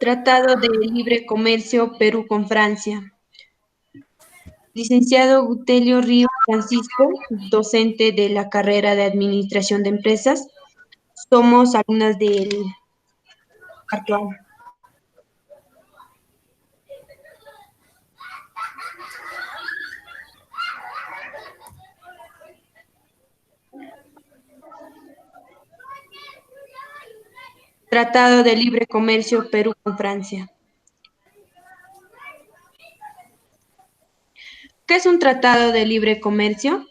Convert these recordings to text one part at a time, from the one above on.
Tratado de Libre Comercio Perú con Francia. Licenciado Gutelio Río Francisco, docente de la carrera de Administración de Empresas. Somos alumnas del actual. Tratado de Libre Comercio Perú con Francia. ¿Qué es un tratado de libre comercio?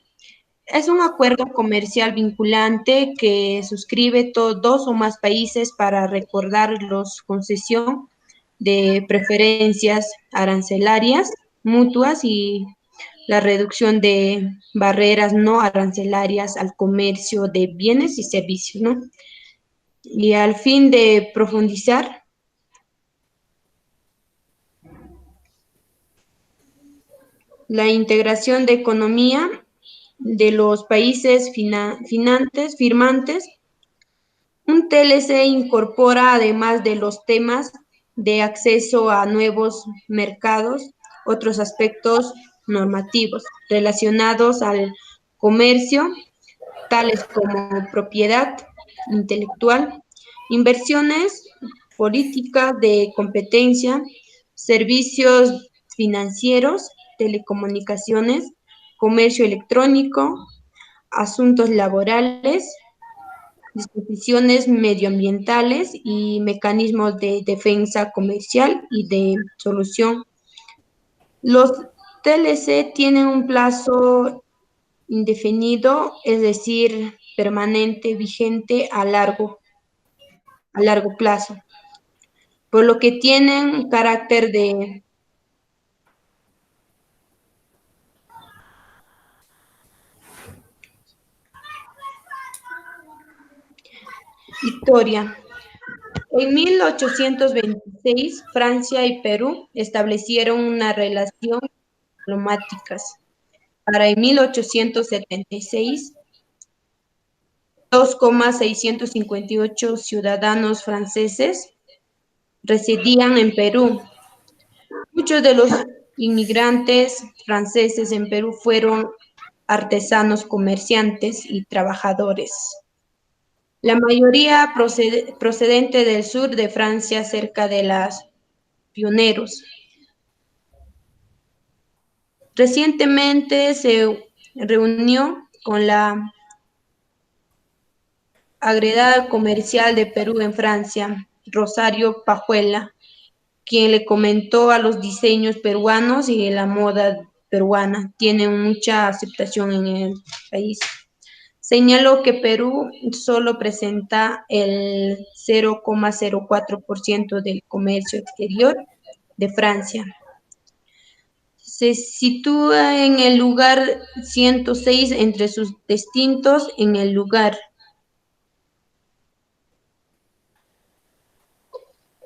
Es un acuerdo comercial vinculante que suscribe dos o más países para recordar los concesión de preferencias arancelarias mutuas y la reducción de barreras no arancelarias al comercio de bienes y servicios, ¿no? Y al fin de profundizar la integración de economía de los países firmantes, un TLC incorpora, además de los temas de acceso a nuevos mercados, otros aspectos normativos relacionados al comercio, tales como propiedad intelectual, inversiones, políticas de competencia, servicios financieros, telecomunicaciones, comercio electrónico, asuntos laborales, disposiciones medioambientales y mecanismos de defensa comercial y de solución. Los TLC tienen un plazo indefinido, es decir, permanente, vigente a largo plazo, por lo que tienen carácter de historia. En 1826, Francia y Perú establecieron una relación diplomáticas. Para en 1876, 2,658 ciudadanos franceses residían en Perú. Muchos de los inmigrantes franceses en Perú fueron artesanos, comerciantes y trabajadores. La mayoría procedente del sur de Francia, cerca de las pioneros. Recientemente se reunió con la agregada comercial de Perú en Francia, Rosario Pajuela, quien le comentó a los diseños peruanos y la moda peruana. Tienen mucha aceptación en el país. Señaló que Perú solo presenta el 0,04% del comercio exterior de Francia. Se sitúa en el lugar 106 entre sus distintos en el lugar.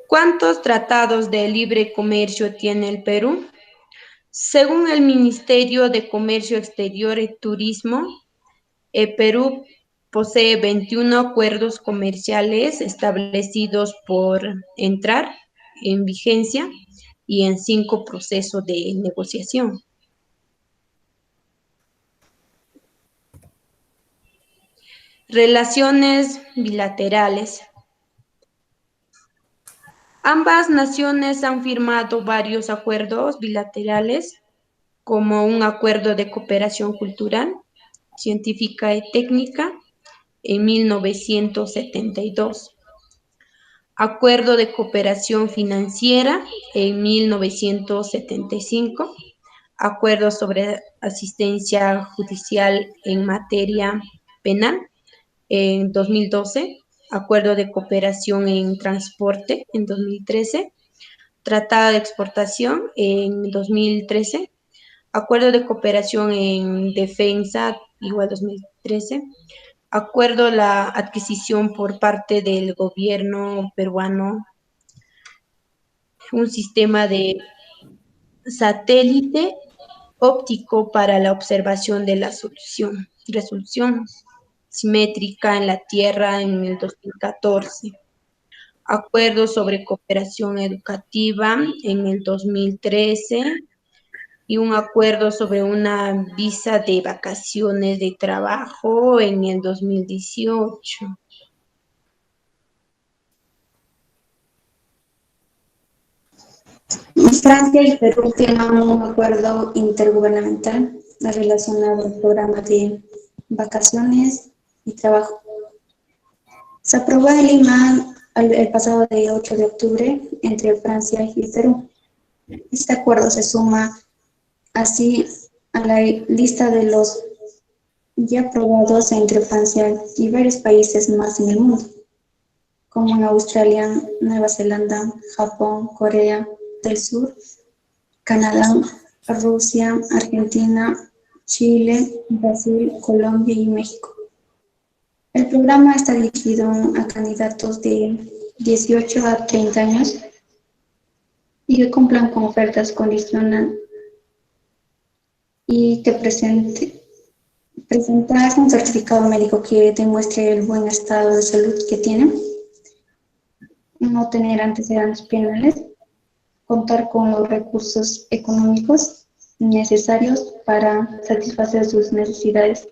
¿Cuántos tratados de libre comercio tiene el Perú? Según el Ministerio de Comercio Exterior y Turismo, el Perú posee 21 acuerdos comerciales establecidos por entrar en vigencia y en 5 procesos de negociación. Relaciones bilaterales. Ambas naciones han firmado varios acuerdos bilaterales, como un acuerdo de cooperación cultural, científica y técnica en 1972, acuerdo de cooperación financiera en 1975, acuerdo sobre asistencia judicial en materia penal en 2012, acuerdo de cooperación en transporte en 2013, tratado de exportación en 2013, acuerdo de cooperación en defensa igual 2013, acuerdo la adquisición por parte del gobierno peruano un sistema de satélite óptico para la observación de la resolución simétrica en la Tierra en el 2014. acuerdo sobre cooperación educativa en el 2013 y un acuerdo sobre una visa de vacaciones de trabajo en el 2018. Francia y Perú firman un acuerdo intergubernamental relacionado al programa de vacaciones y trabajo. Se aprobó en Lima el pasado día 8 de octubre entre Francia y Perú. Este acuerdo se suma así a la lista de los ya aprobados entre Francia y varios países más en el mundo, como en Australia, Nueva Zelanda, Japón, Corea del Sur, Canadá, Rusia, Argentina, Chile, Brasil, Colombia y México. El programa está dirigido a candidatos de 18 a 30 años y que cumplan con ofertas condicionales y que presentar un certificado médico que demuestre el buen estado de salud que tienen, no tener antecedentes penales, contar con los recursos económicos necesarios para satisfacer sus necesidades.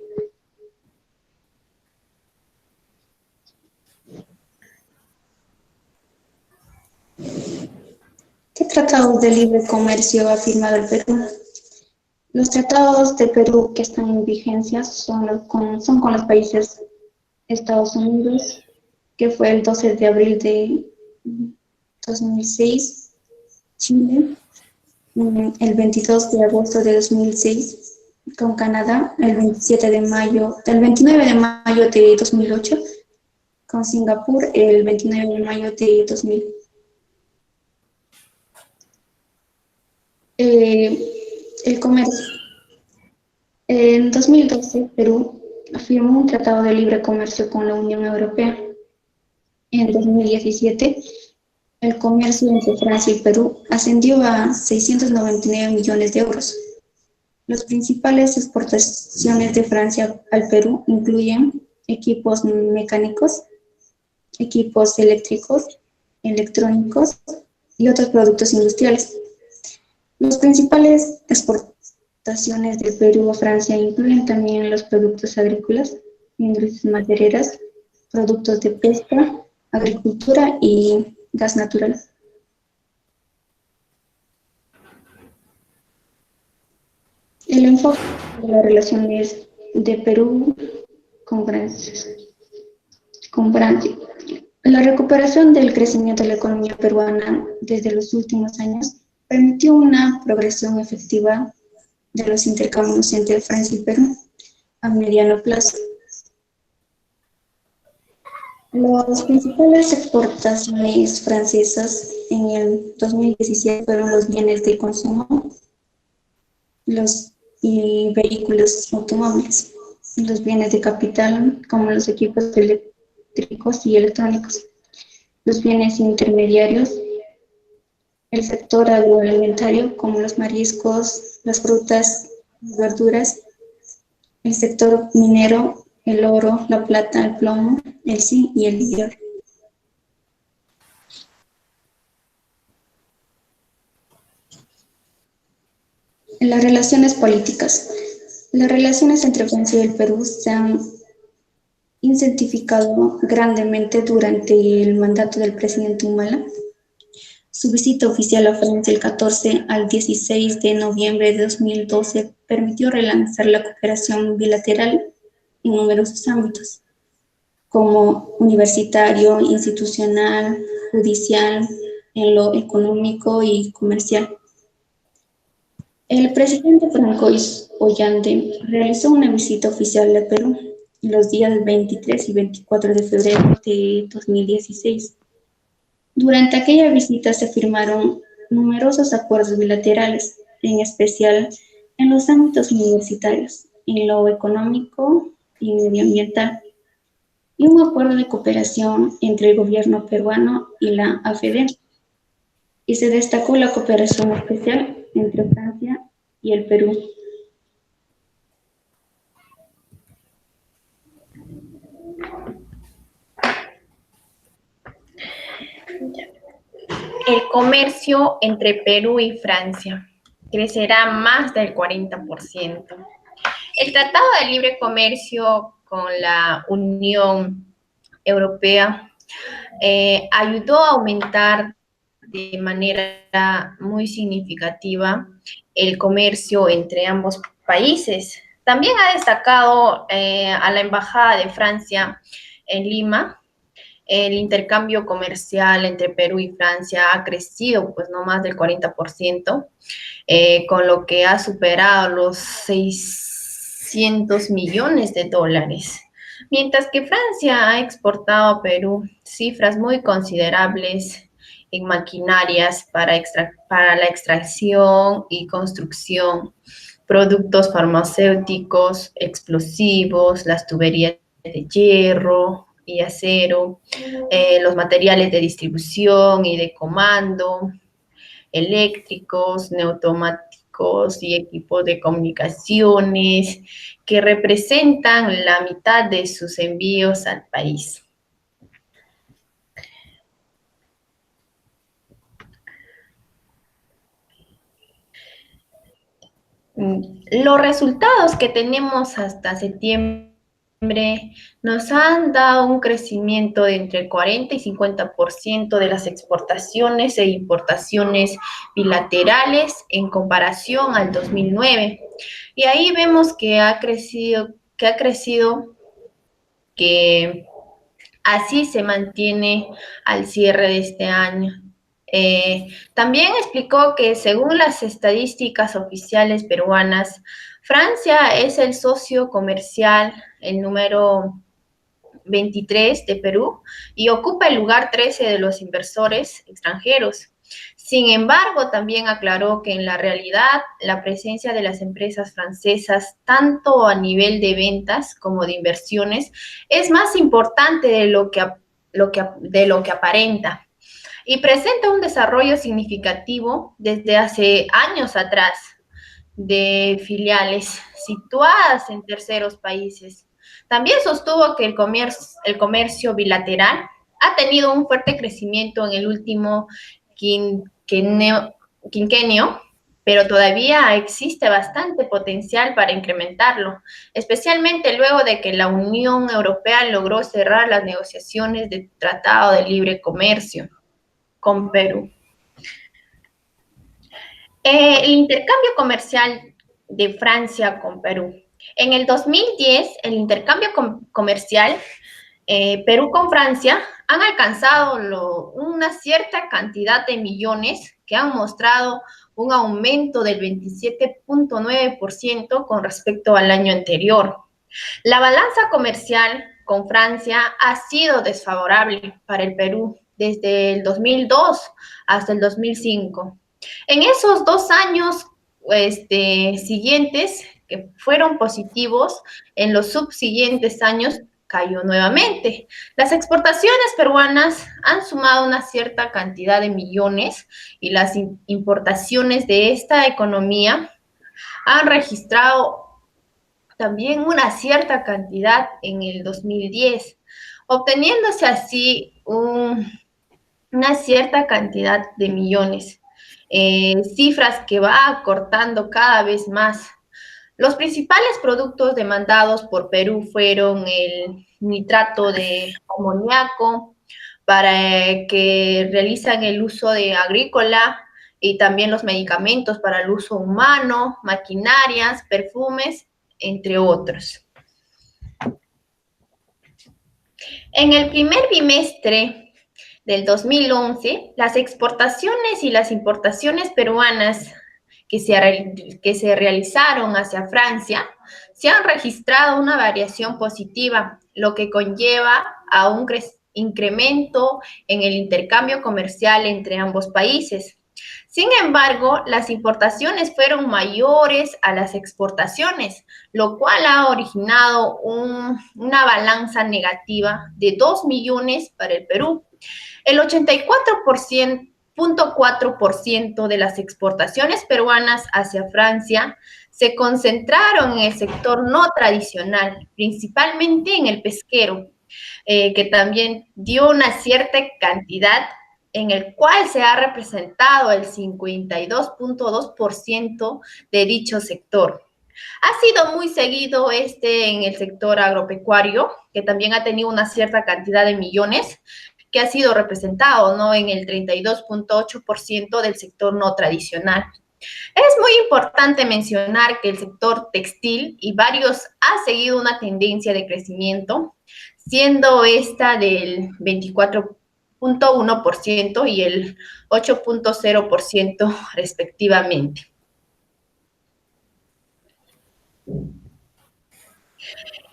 ¿Qué tratados de libre comercio ha firmado el Perú? Los tratados de Perú que están en vigencia son con los países Estados Unidos, que fue el 12 de abril de 2006, Chile, el 22 de agosto de 2006, con Canadá, el 29 de mayo de 2008, con Singapur, el 29 de mayo de 2000. El comercio. En 2012, Perú firmó un tratado de libre comercio con la Unión Europea. En 2017, el comercio entre Francia y Perú ascendió a 699 millones de euros. Las principales exportaciones de Francia al Perú incluyen equipos mecánicos, equipos eléctricos, electrónicos y otros productos industriales. Las principales exportaciones de Perú a Francia incluyen también los productos agrícolas, industrias madereras, productos de pesca, agricultura y gas natural. El enfoque de las relaciones de Perú con Francia. La recuperación del crecimiento de la economía peruana desde los últimos años permitió una progresión efectiva de los intercambios entre Francia y Perú a mediano plazo. Las principales exportaciones francesas en el 2017 fueron los bienes de consumo, los vehículos automóviles, los bienes de capital como los equipos eléctricos y electrónicos, los bienes intermediarios, el sector agroalimentario como los mariscos, las frutas, las verduras, el sector minero, el oro, la plata, el plomo, el zinc y el hierro. En las relaciones políticas. Las relaciones entre Francia y el Perú se han intensificado grandemente durante el mandato del presidente Humala. Su visita oficial a Francia el 14 al 16 de noviembre de 2012 permitió relanzar la cooperación bilateral en numerosos ámbitos, como universitario, institucional, judicial, en lo económico y comercial. El presidente Francois Hollande realizó una visita oficial a Perú los días 23 y 24 de febrero de 2016. Durante aquella visita se firmaron numerosos acuerdos bilaterales, en especial en los ámbitos universitarios, en lo económico y medioambiental, y un acuerdo de cooperación entre el gobierno peruano y la AFD. Y se destacó la cooperación especial entre Francia y el Perú. el comercio entre Perú y Francia crecerá más del 40%. El Tratado de Libre Comercio con la Unión Europea ayudó a aumentar de manera muy significativa el comercio entre ambos países. También ha destacado a la Embajada de Francia en Lima. El intercambio comercial entre Perú y Francia ha crecido pues no más del 40%, con lo que ha superado los 600 millones de dólares. Mientras que Francia ha exportado a Perú cifras muy considerables en maquinarias para la extracción y construcción, productos farmacéuticos, explosivos, las tuberías de hierro y acero, los materiales de distribución y de comando, eléctricos, neumáticos y equipos de comunicaciones que representan la mitad de sus envíos al país. Los resultados que tenemos hasta septiembre nos han dado un crecimiento de entre el 40 y 50% de las exportaciones e importaciones bilaterales en comparación al 2009. Y ahí vemos que que así se mantiene al cierre de este año. También explicó que según las estadísticas oficiales peruanas, Francia es el socio comercial, el número 23 de Perú, y ocupa el lugar 13 de los inversores extranjeros. Sin embargo, también aclaró que en la realidad la presencia de las empresas francesas, tanto a nivel de ventas como de inversiones, es más importante de lo que aparenta y presenta un desarrollo significativo desde hace años atrás de filiales situadas en terceros países. También sostuvo que el comercio bilateral ha tenido un fuerte crecimiento en el último quinquenio, pero todavía existe bastante potencial para incrementarlo, especialmente luego de que la Unión Europea logró cerrar las negociaciones de Tratado de Libre Comercio con Perú. El intercambio comercial de Francia con Perú. En el 2010, el intercambio comercial Perú con Francia han alcanzado una cierta cantidad de millones que han mostrado un aumento del 27.9% con respecto al año anterior. La balanza comercial con Francia ha sido desfavorable para el Perú desde el 2002 hasta el 2005. En esos 2 años siguientes, que fueron positivos, en los subsiguientes años cayó nuevamente. Las exportaciones peruanas han sumado una cierta cantidad de millones y las importaciones de esta economía han registrado también una cierta cantidad en el 2010, obteniéndose así una cierta cantidad de millones, cifras que va acortando cada vez más. Los principales productos demandados por Perú fueron el nitrato de amoníaco, para que realizan el uso de agrícola, y también los medicamentos para el uso humano, maquinarias, perfumes, entre otros. En el primer bimestre del 2011, las exportaciones y las importaciones peruanas que se realizaron hacia Francia se han registrado una variación positiva, lo que conlleva a un incremento en el intercambio comercial entre ambos países. Sin embargo, las importaciones fueron mayores a las exportaciones, lo cual ha originado una balanza negativa de 2 millones para el Perú. El 84.4% de las exportaciones peruanas hacia Francia se concentraron en el sector no tradicional, principalmente en el pesquero, que también dio una cierta cantidad en el cual se ha representado el 52.2% de dicho sector. Ha sido muy seguido en el sector agropecuario, que también ha tenido una cierta cantidad de millones, que ha sido representado, ¿no?, en el 32.8% del sector no tradicional. Es muy importante mencionar que el sector textil y varios ha seguido una tendencia de crecimiento, siendo esta del 24.1% y el 8.0% respectivamente.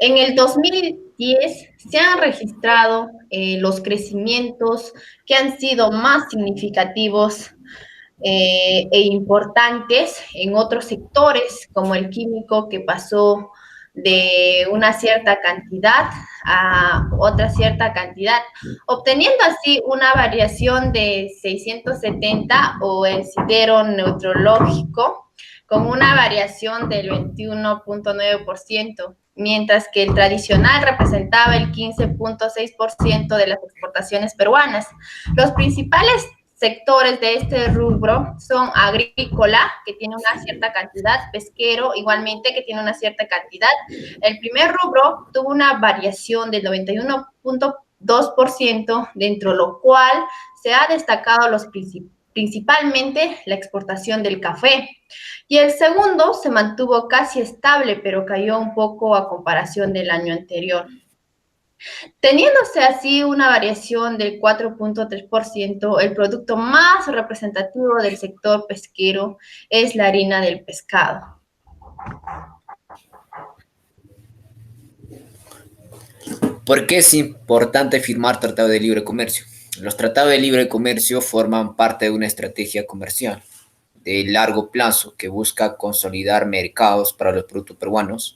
En el 2010 se han registrado los crecimientos que han sido más significativos e importantes en otros sectores, como el químico, que pasó de una cierta cantidad a otra cierta cantidad, obteniendo así una variación de 670, o el sidero neutrológico con una variación del 21.9%, mientras que el tradicional representaba el 15.6% de las exportaciones peruanas. Los principales sectores de este rubro son agrícola, que tiene una cierta cantidad, pesquero igualmente, que tiene una cierta cantidad. El primer rubro tuvo una variación del 91.2%, dentro de lo cual se ha destacado principalmente la exportación del café. Y el segundo se mantuvo casi estable, pero cayó un poco a comparación del año anterior. Teniéndose así una variación del 4.3%, el producto más representativo del sector pesquero es la harina del pescado. ¿Por qué es importante firmar tratados de libre comercio? Los tratados de libre comercio forman parte de una estrategia comercial de largo plazo que busca consolidar mercados para los productos peruanos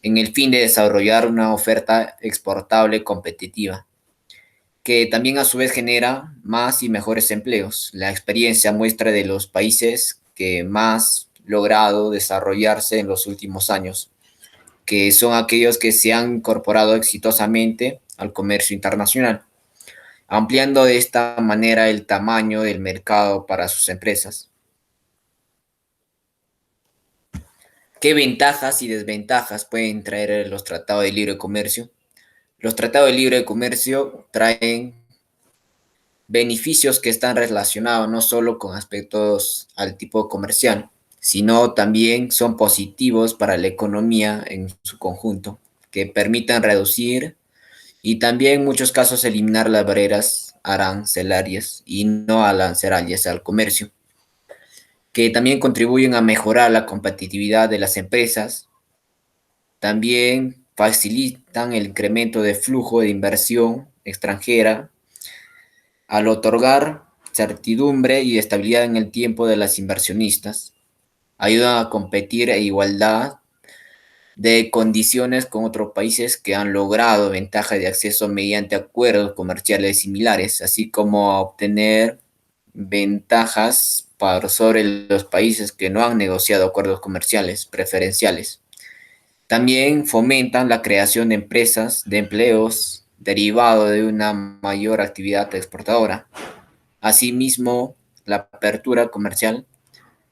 en el fin de desarrollar una oferta exportable competitiva, que también a su vez genera más y mejores empleos. La experiencia muestra de los países que más logrado desarrollarse en los últimos años, que son aquellos que se han incorporado exitosamente al comercio internacional, ampliando de esta manera el tamaño del mercado para sus empresas. ¿Qué ventajas y desventajas pueden traer los tratados de libre comercio? Los tratados de libre comercio traen beneficios que están relacionados no solo con aspectos al tipo comercial, sino también son positivos para la economía en su conjunto, que permitan reducir y también en muchos casos eliminar las barreras arancelarias y no arancelarias al comercio, que también contribuyen a mejorar la competitividad de las empresas, también facilitan el incremento de flujo de inversión extranjera al otorgar certidumbre y estabilidad en el tiempo de las inversionistas, ayudan a competir a igualdad de condiciones con otros países que han logrado ventaja de acceso mediante acuerdos comerciales similares, así como a obtener ventajas sobre los países que no han negociado acuerdos comerciales preferenciales. También fomentan la creación de empresas, de empleos, derivado de una mayor actividad exportadora. Asimismo, la apertura comercial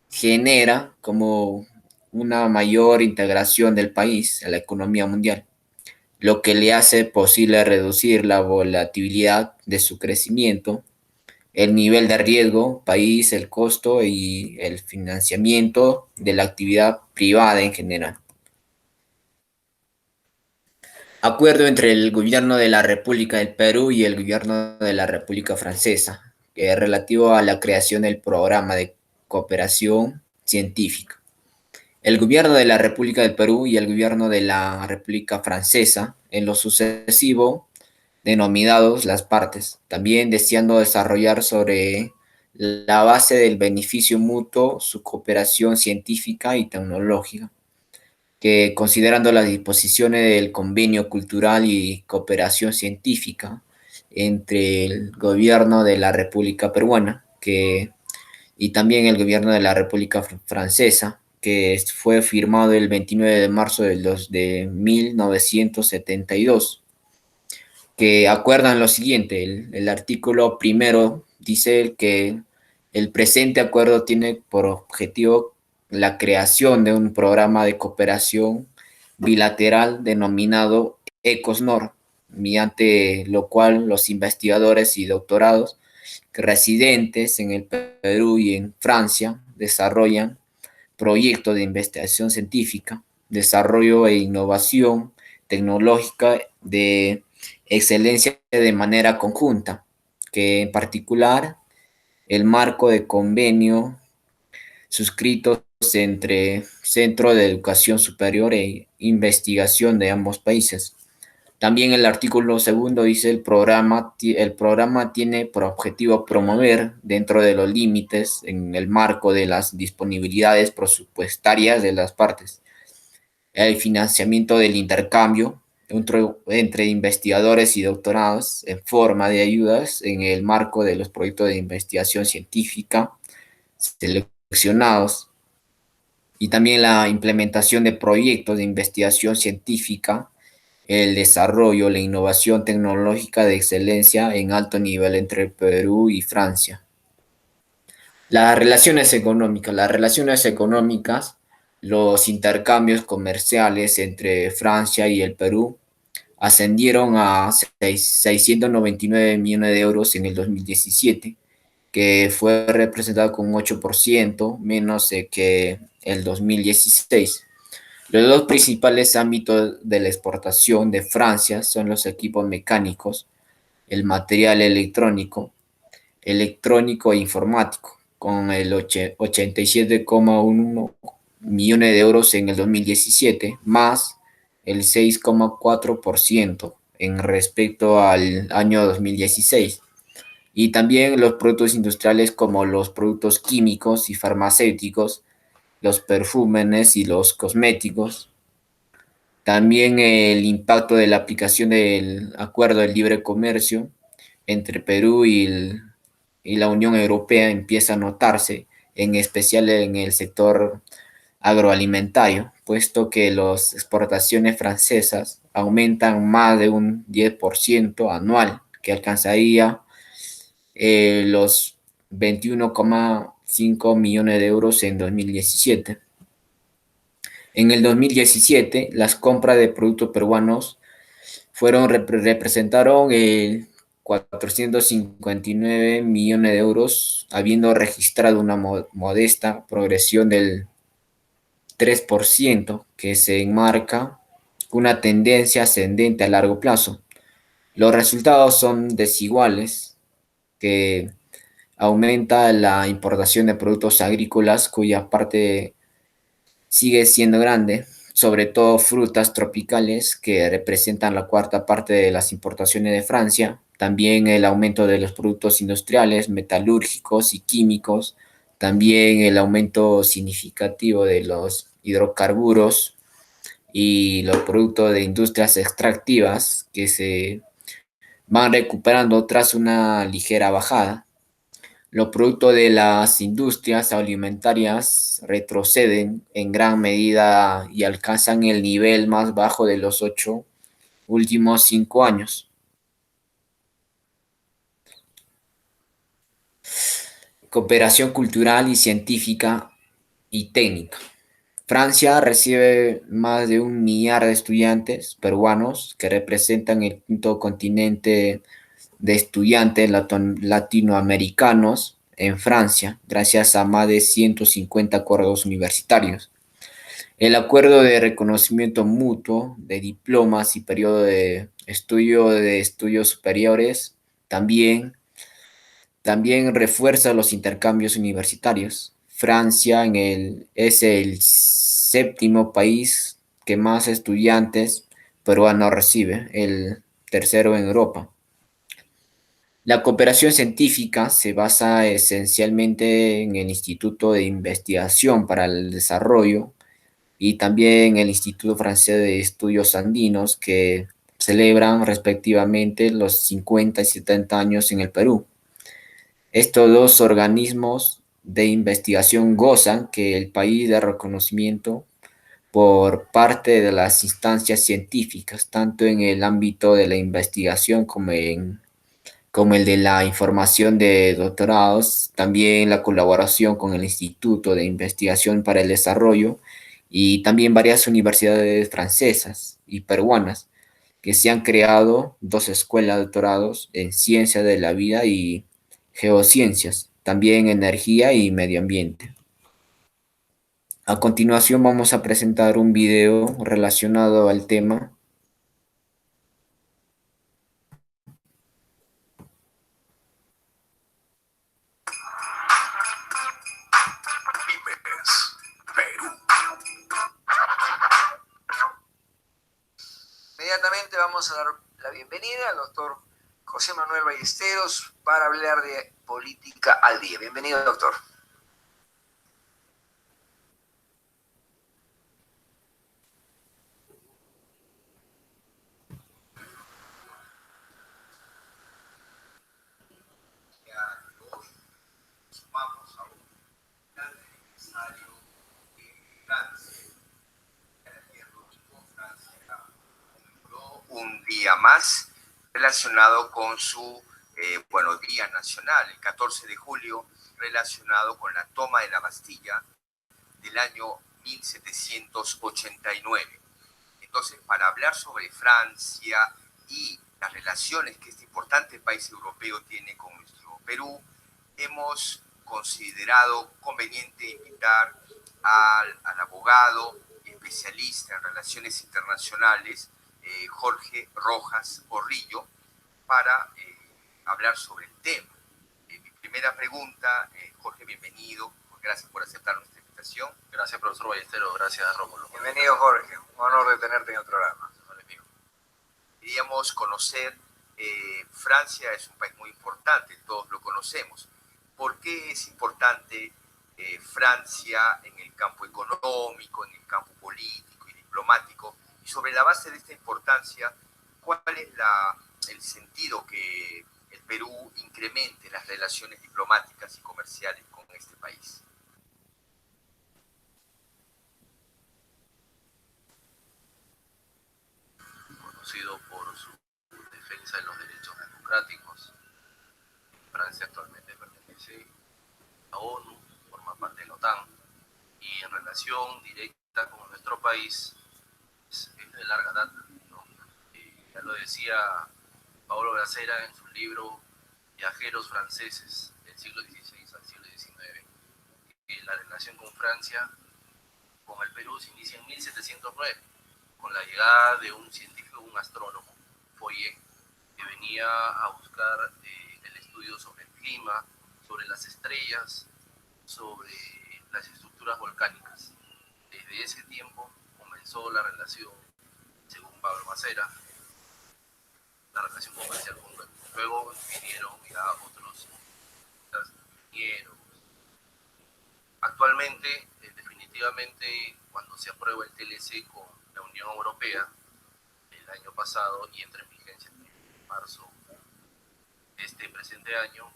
genera como una mayor integración del país a la economía mundial, lo que le hace posible reducir la volatilidad de su crecimiento, el nivel de riesgo país, el costo y el financiamiento de la actividad privada en general. Acuerdo entre el Gobierno de la República del Perú y el Gobierno de la República Francesa, que es relativo a la creación del programa de cooperación científica. El Gobierno de la República del Perú y el Gobierno de la República Francesa, en lo sucesivo denominados las partes, también deseando desarrollar sobre la base del beneficio mutuo su cooperación científica y tecnológica, que considerando las disposiciones del Convenio Cultural y Cooperación Científica entre el Gobierno de la República Peruana y también el Gobierno de la República Francesa, que fue firmado el 29 de marzo de 1972, que acuerdan lo siguiente: el artículo primero dice que el presente acuerdo tiene por objetivo la creación de un programa de cooperación bilateral denominado ECOSNOR, mediante lo cual los investigadores y doctorados residentes en el Perú y en Francia desarrollan proyectos de investigación científica, desarrollo e innovación tecnológica de excelencia de manera conjunta, que en particular el marco de convenio suscritos entre Centro de Educación Superior e Investigación de ambos países. También el artículo segundo dice el programa tiene por objetivo promover dentro de los límites en el marco de las disponibilidades presupuestarias de las partes el financiamiento del intercambio entre investigadores y doctorados en forma de ayudas en el marco de los proyectos de investigación científica seleccionados y también la implementación de proyectos de investigación científica, el desarrollo, la innovación tecnológica de excelencia en alto nivel entre Perú y Francia. Las relaciones económicas, los intercambios comerciales entre Francia y el Perú ascendieron a 699 millones de euros en el 2017, que fue representado con un 8% menos que el 2016. Los dos principales ámbitos de la exportación de Francia son los equipos mecánicos, el material electrónico e informático, con el 87,1 millones de euros en el 2017, más el 6,4% en respecto al año 2016. Y también los productos industriales como los productos químicos y farmacéuticos, los perfumes y los cosméticos. También el impacto de la aplicación del Acuerdo de Libre Comercio entre Perú y la Unión Europea empieza a notarse, en especial en el sector agroalimentario, puesto que las exportaciones francesas aumentan más de un 10% anual, que alcanzaría los 21,5 millones de euros en 2017. En el 2017, las compras de productos peruanos representaron el 459 millones de euros, habiendo registrado una modesta progresión del 3%, que se enmarca una tendencia ascendente a largo plazo. Los resultados son desiguales, que aumenta la importación de productos agrícolas cuya parte sigue siendo grande, sobre todo frutas tropicales que representan la cuarta parte de las importaciones de Francia, también el aumento de los productos industriales, metalúrgicos y químicos, también el aumento significativo de los hidrocarburos y los productos de industrias extractivas que se van recuperando tras una ligera bajada. Los productos de las industrias alimentarias retroceden en gran medida y alcanzan el nivel más bajo de los últimos 5 años. Cooperación cultural y científica y técnica. Francia recibe más de 1 millar de estudiantes peruanos que representan el quinto continente de estudiantes latinoamericanos en Francia, gracias a más de 150 acuerdos universitarios. El acuerdo de reconocimiento mutuo de diplomas y periodo de estudios superiores también refuerza los intercambios universitarios. Francia es el séptimo país que más estudiantes peruanos recibe, el tercero en Europa. La cooperación científica se basa esencialmente en el Instituto de Investigación para el Desarrollo y también el Instituto Francés de Estudios Andinos, que celebran respectivamente los 50 y 70 años en el Perú. Estos dos organismos de investigación gozan que el país de reconocimiento por parte de las instancias científicas, tanto en el ámbito de la investigación como en como el de la información de doctorados, también la colaboración con el Instituto de Investigación para el Desarrollo y también varias universidades francesas y peruanas que se han creado dos escuelas de doctorados en ciencia de la vida y geociencias, también energía y medio ambiente. A continuación vamos a presentar un video relacionado al tema. Inmediatamente vamos a dar la bienvenida al doctor José Manuel Ballesteros para hablar de política al día. Bienvenido, doctor. Vamos a un gran aniversario de Francia. Francia conmemoró un día más relacionado con su Día Nacional, el 14 de julio, relacionado con la toma de la Bastilla del año 1789. Entonces, para hablar sobre Francia y las relaciones que este importante país europeo tiene con nuestro Perú, hemos considerado conveniente invitar al abogado especialista en relaciones internacionales, Jorge Rojas Porrillo, para hablar sobre el tema. Mi primera pregunta, Jorge, bienvenido. Gracias por aceptar nuestra invitación. Gracias, profesor Ballesteros. Gracias, Rómulo. Bienvenido, Jorge. Un honor de tenerte en el programa. Queríamos conocer, Francia es un país muy importante, todos lo conocemos. ¿Por qué es importante Francia en el campo económico, en el campo político y diplomático? Y sobre la base de esta importancia, ¿cuál es el sentido que el Perú incremente las relaciones diplomáticas y comerciales con este país? Conocido por su defensa de los derechos democráticos. Francia actualmente pertenece a ONU, forma parte de la OTAN, y en relación directa con nuestro país es de larga data, ¿no? Ya lo decía Paolo Bracera en su libro Viajeros franceses del siglo XVI al siglo XIX, que la relación con Francia, con el Perú, se inicia en 1709, con la llegada de un científico, un astrónomo, Fourier, que venía a buscar el estudio sobre el clima, sobre las estrellas, sobre las estructuras volcánicas. Desde ese tiempo comenzó la relación, según Pablo Macera, la relación comercial con Perú. Luego vinieron ya otros ingenieros. Actualmente, definitivamente, cuando se aprueba el TLC con la Unión Europea, el año pasado, y entra en vigencia en marzo de este presente año,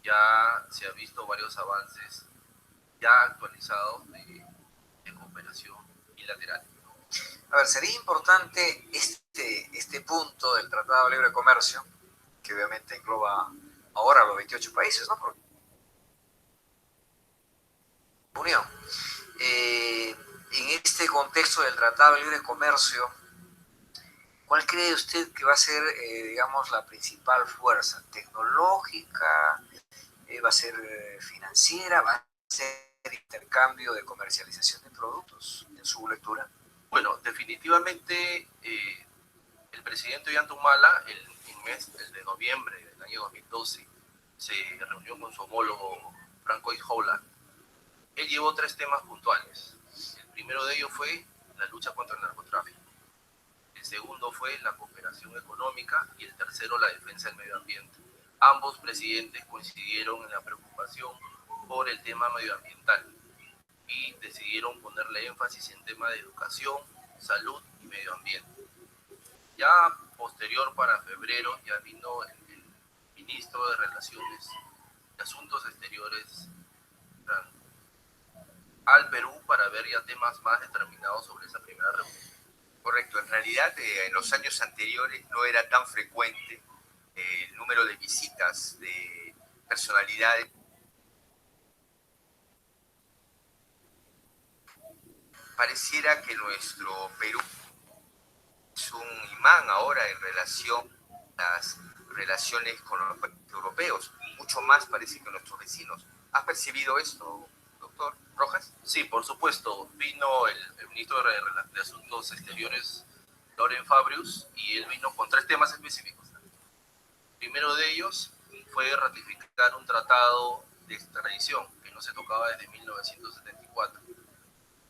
ya se ha visto varios avances ya actualizados de cooperación bilateral. A ver, sería importante este punto del Tratado de Libre Comercio, que obviamente engloba ahora a los 28 países, ¿no? Porque Unión. En este contexto del Tratado de Libre Comercio, ¿cuál cree usted que va a ser, digamos, la principal fuerza? ¿Tecnológica? ¿Va a ser financiera? ¿Va a ser intercambio de comercialización de productos? En su lectura. Bueno, definitivamente el presidente Ollanta el mes de noviembre del año 2012 se reunió con su homólogo Francois Hollande. Él llevó 3 temas puntuales. El primero de ellos fue la lucha contra el narcotráfico. El segundo fue la cooperación económica y el tercero la defensa del medio ambiente. Ambos presidentes coincidieron en la preocupación por el tema medioambiental y decidieron ponerle énfasis en temas de educación, salud y medio ambiente. Ya posterior, para febrero, ya vino el ministro de Relaciones de Asuntos Exteriores al Perú para ver ya temas más determinados sobre esa primera reunión. Correcto, en realidad en los años anteriores no era tan frecuente el número número de visitas de personalidades. Pareciera que nuestro Perú es un imán ahora en relación a las relaciones con los países europeos, mucho más parece que nuestros vecinos. ¿Has percibido esto, doctor Rojas? Sí, por supuesto. Vino el ministro de Asuntos Exteriores, Laurent Fabius, y él vino con 3 temas específicos. El primero de ellos fue ratificar un tratado de extradición que no se tocaba desde 1974,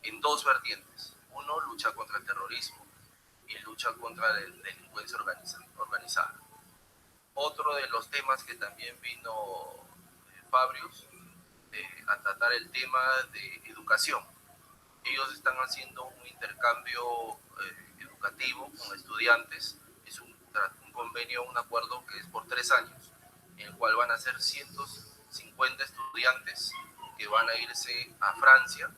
en 2 vertientes. Uno, lucha contra el terrorismo y lucha contra la delincuencia organizada. Otro de los temas que también vino Fabius a tratar el tema de educación. Ellos están haciendo un intercambio educativo con estudiantes. Es un convenio, un acuerdo que es por 3 años, en el cual van a ser 150 estudiantes que van a irse a Francia,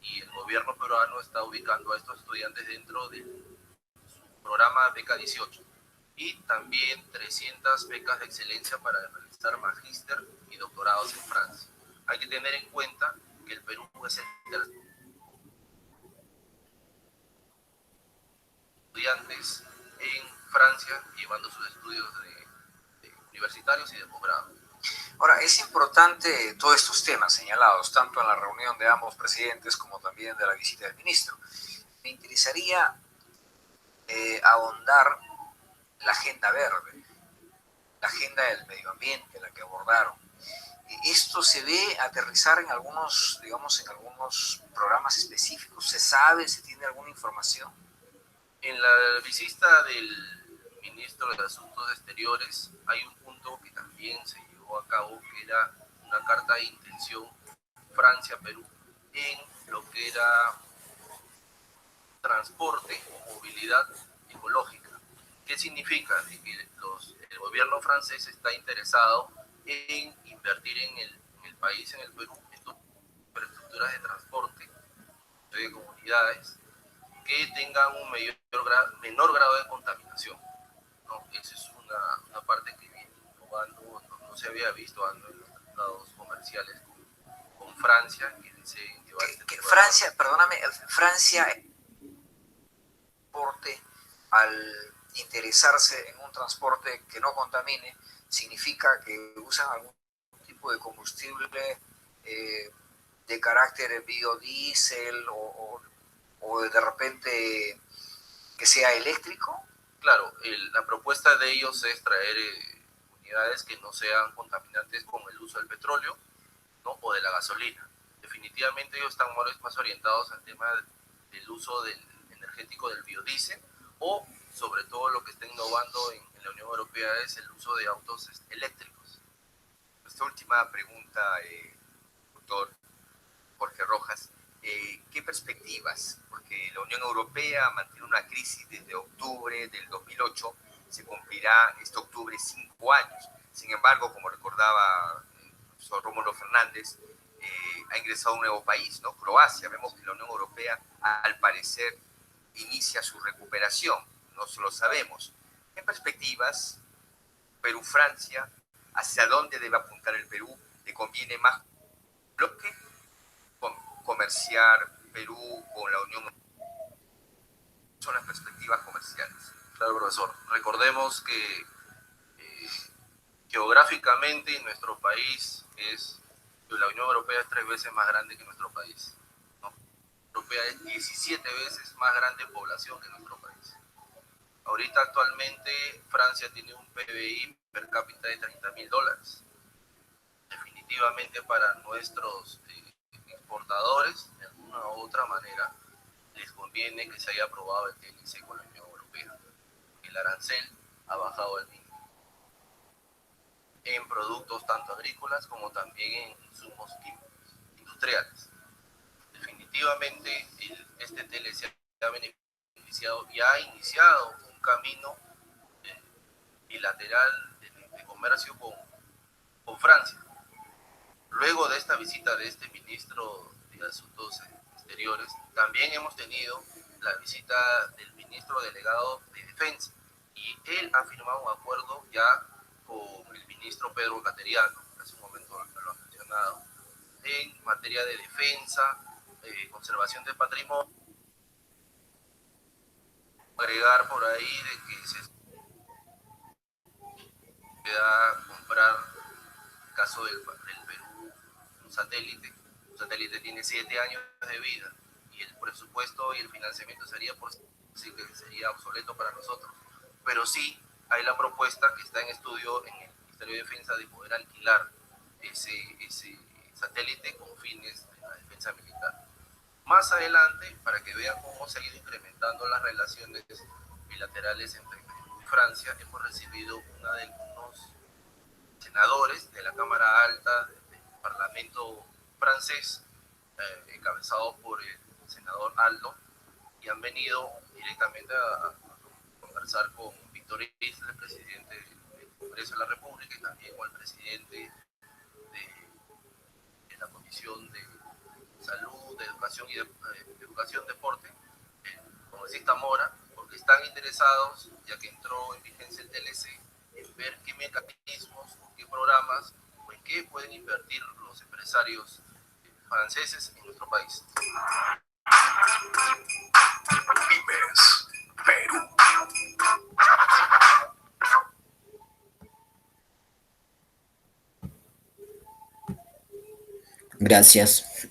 y el gobierno peruano está ubicando a estos estudiantes dentro de su programa Beca 18, y también 300 becas de excelencia para realizar magíster y doctorados en Francia. Hay que tener en cuenta que el Perú es el estudiantes en Francia llevando sus estudios de universitarios y de posgrado. Ahora, es importante todos estos temas señalados, tanto en la reunión de ambos presidentes como también de la visita del ministro. Me interesaría ahondar la agenda verde, la agenda del medio ambiente, la que abordaron. ¿Esto se ve aterrizar en algunos, digamos, en algunos programas específicos? ¿Se sabe, se tiene alguna información? En la visita del ministro de Asuntos Exteriores hay un punto que también se llevó a cabo, que era una carta de intención Francia-Perú en lo que era transporte o movilidad ecológica. ¿Qué significa? Que el gobierno francés está interesado en invertir en el país, en el Perú, en infraestructuras de transporte de comunidades que tengan un menor grado de contaminación, ¿no? Esa es una parte que no se había visto en los tratados comerciales con Francia, que deseen llevar este tema. Francia, perdóname, Francia al interesarse en un transporte que no contamine, significa que usan algún tipo de combustible de carácter biodiesel o de repente que sea eléctrico. Claro, la propuesta de ellos es traer unidades que no sean contaminantes con el uso del petróleo, ¿no? O de la gasolina. Definitivamente ellos están más orientados al tema del uso energético del biodiesel, o sobre todo lo que está innovando en la Unión Europea es el uso de autos eléctricos. Nuestra última pregunta, doctor Jorge Rojas. ¿Qué perspectivas? Porque la Unión Europea mantiene una crisis desde octubre del 2008, se cumplirá este octubre 5 años. Sin embargo, como recordaba el profesor Rómulo Fernández, ha ingresado un nuevo país, ¿no? Croacia. Vemos que la Unión Europea, al parecer, inicia su recuperación, no lo sabemos. ¿Qué perspectivas Perú-Francia? ¿Hacia dónde debe apuntar el Perú? ¿Le conviene más bloque comerciar Perú con la Unión Europea? Son las perspectivas comerciales. Claro, profesor. Recordemos que geográficamente nuestro país la Unión Europea es 3 veces más grande que nuestro país, ¿no? La Unión Europea es 17 veces más grande en población que nuestro país. Ahorita actualmente Francia tiene un PBI per cápita de $30.000. Definitivamente para nuestros exportadores, de alguna u otra manera, les conviene que se haya aprobado el TLC con la Unión Europea. El arancel ha bajado el mínimo en productos tanto agrícolas como también en insumos químicos industriales. Definitivamente este TLC ha beneficiado y ha iniciado un camino bilateral de comercio con Francia. Luego de esta visita de este ministro de Asuntos Exteriores, también hemos tenido la visita del ministro delegado de Defensa, y él ha firmado un acuerdo ya con ministro Pedro Cateriano, que hace un momento lo ha mencionado, en materia de defensa, conservación de patrimonio. Agregar por ahí de que se pueda comprar, en el caso del Perú, un satélite. Un satélite tiene 7 años de vida y el presupuesto y el financiamiento sería por sí que sería obsoleto para nosotros. Pero sí hay la propuesta que está en estudio en el Ministerio de Defensa de poder alquilar ese satélite con fines de la defensa militar. Más adelante, para que vean cómo se han ido incrementando las relaciones bilaterales entre Perú y Francia, hemos recibido una de unos senadores de la Cámara Alta del Parlamento francés, encabezados por el senador Aldo, y han venido directamente a conversar con Víctor Isla, el presidente del Congreso de la República, y también con el presidente de la Comisión de Salud, de Educación y de Educación, Deporte, el congresista Mora, porque están interesados, ya que entró en vigencia el TLC, en ver qué mecanismos, qué programas o en qué pueden invertir los empresarios franceses en nuestro país. Vives, Perú. Gracias.